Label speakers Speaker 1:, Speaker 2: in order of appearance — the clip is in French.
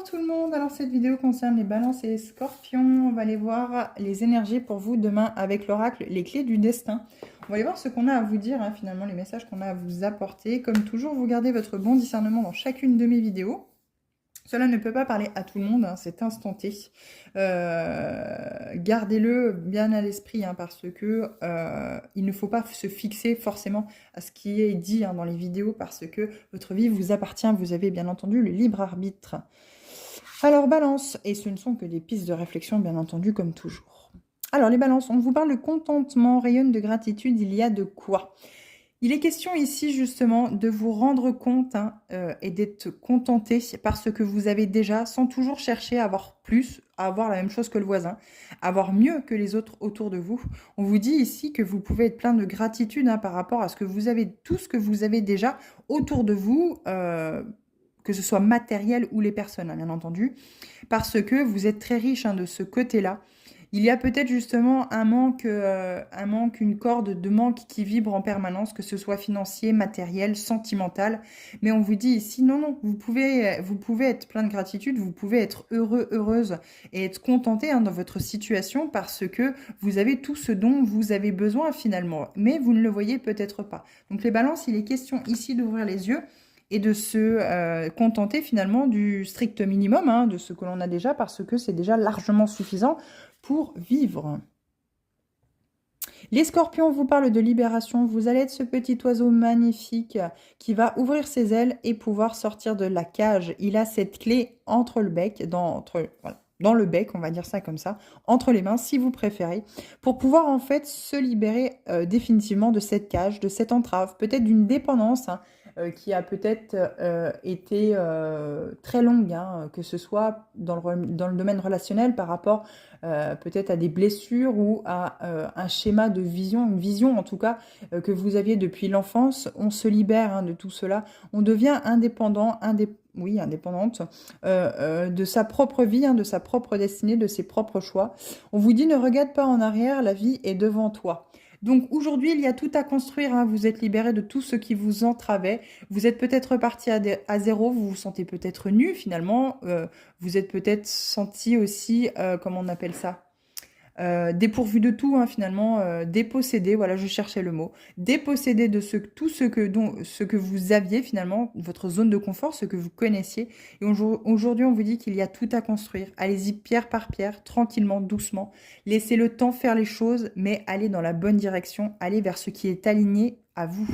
Speaker 1: Bonjour tout le monde, alors cette vidéo concerne les balances et les scorpions. On va aller voir les énergies pour vous demain avec l'oracle, les clés du destin. On va aller voir ce qu'on a à vous dire, finalement, les messages qu'on a à vous apporter. Comme toujours, vous gardez votre bon discernement dans chacune de mes vidéos. Cela ne peut pas parler à tout le monde, c'est instanté. Gardez-le bien à l'esprit, parce que il ne faut pas se fixer forcément à ce qui est dit dans les vidéos, parce que votre vie vous appartient, vous avez bien entendu le libre arbitre. Alors, balance, et ce ne sont que des pistes de réflexion, bien entendu, comme toujours. Alors, les balances, on vous parle de contentement, rayonne de gratitude, il y a de quoi? Il est question ici, justement, de vous rendre compte et d'être contenté par ce que vous avez déjà, sans toujours chercher à avoir plus, à avoir la même chose que le voisin, à avoir mieux que les autres autour de vous. On vous dit ici que vous pouvez être plein de gratitude par rapport à ce que vous avez, tout ce que vous avez déjà autour de vous, que ce soit matériel ou les personnes, bien entendu, parce que vous êtes très riche de ce côté-là. Il y a peut-être justement un manque, une corde de manque qui vibre en permanence, que ce soit financier, matériel, sentimental. Mais on vous dit ici, non, non, vous pouvez être plein de gratitude, vous pouvez être heureux, heureuse et être contenté dans votre situation parce que vous avez tout ce dont vous avez besoin finalement. Mais vous ne le voyez peut-être pas. Donc les balances, il est question ici d'ouvrir les yeux et de se contenter finalement du strict minimum, de ce que l'on a déjà, parce que c'est déjà largement suffisant pour vivre. Les scorpions vous parlent de libération. Vous allez être ce petit oiseau magnifique qui va ouvrir ses ailes et pouvoir sortir de la cage. Il a cette clé entre le bec, dans le bec, on va dire ça comme ça, entre les mains si vous préférez, pour pouvoir en fait se libérer définitivement de cette cage, de cette entrave, peut-être d'une dépendance qui a peut-être été très longue, que ce soit dans le domaine relationnel par rapport peut-être à des blessures ou à un schéma de vision, une vision en tout cas que vous aviez depuis l'enfance. On se libère de tout cela, on devient indépendant, indépendante de sa propre vie, de sa propre destinée, de ses propres choix. On vous dit ne regarde pas en arrière, la vie est devant toi. Donc aujourd'hui, il y a tout à construire, vous êtes libéré de tout ce qui vous entravait, vous êtes peut-être reparti à zéro, vous vous sentez peut-être nu finalement, vous êtes peut-être senti aussi, comment on appelle ça, dépourvu de tout finalement, dépossédé, voilà, je cherchais le mot, dépossédé de tout ce que vous aviez finalement, votre zone de confort, ce que vous connaissiez. Et aujourd'hui, on vous dit qu'il y a tout à construire. Allez-y pierre par pierre, tranquillement, doucement. Laissez le temps faire les choses, mais allez dans la bonne direction, allez vers ce qui est aligné à vous.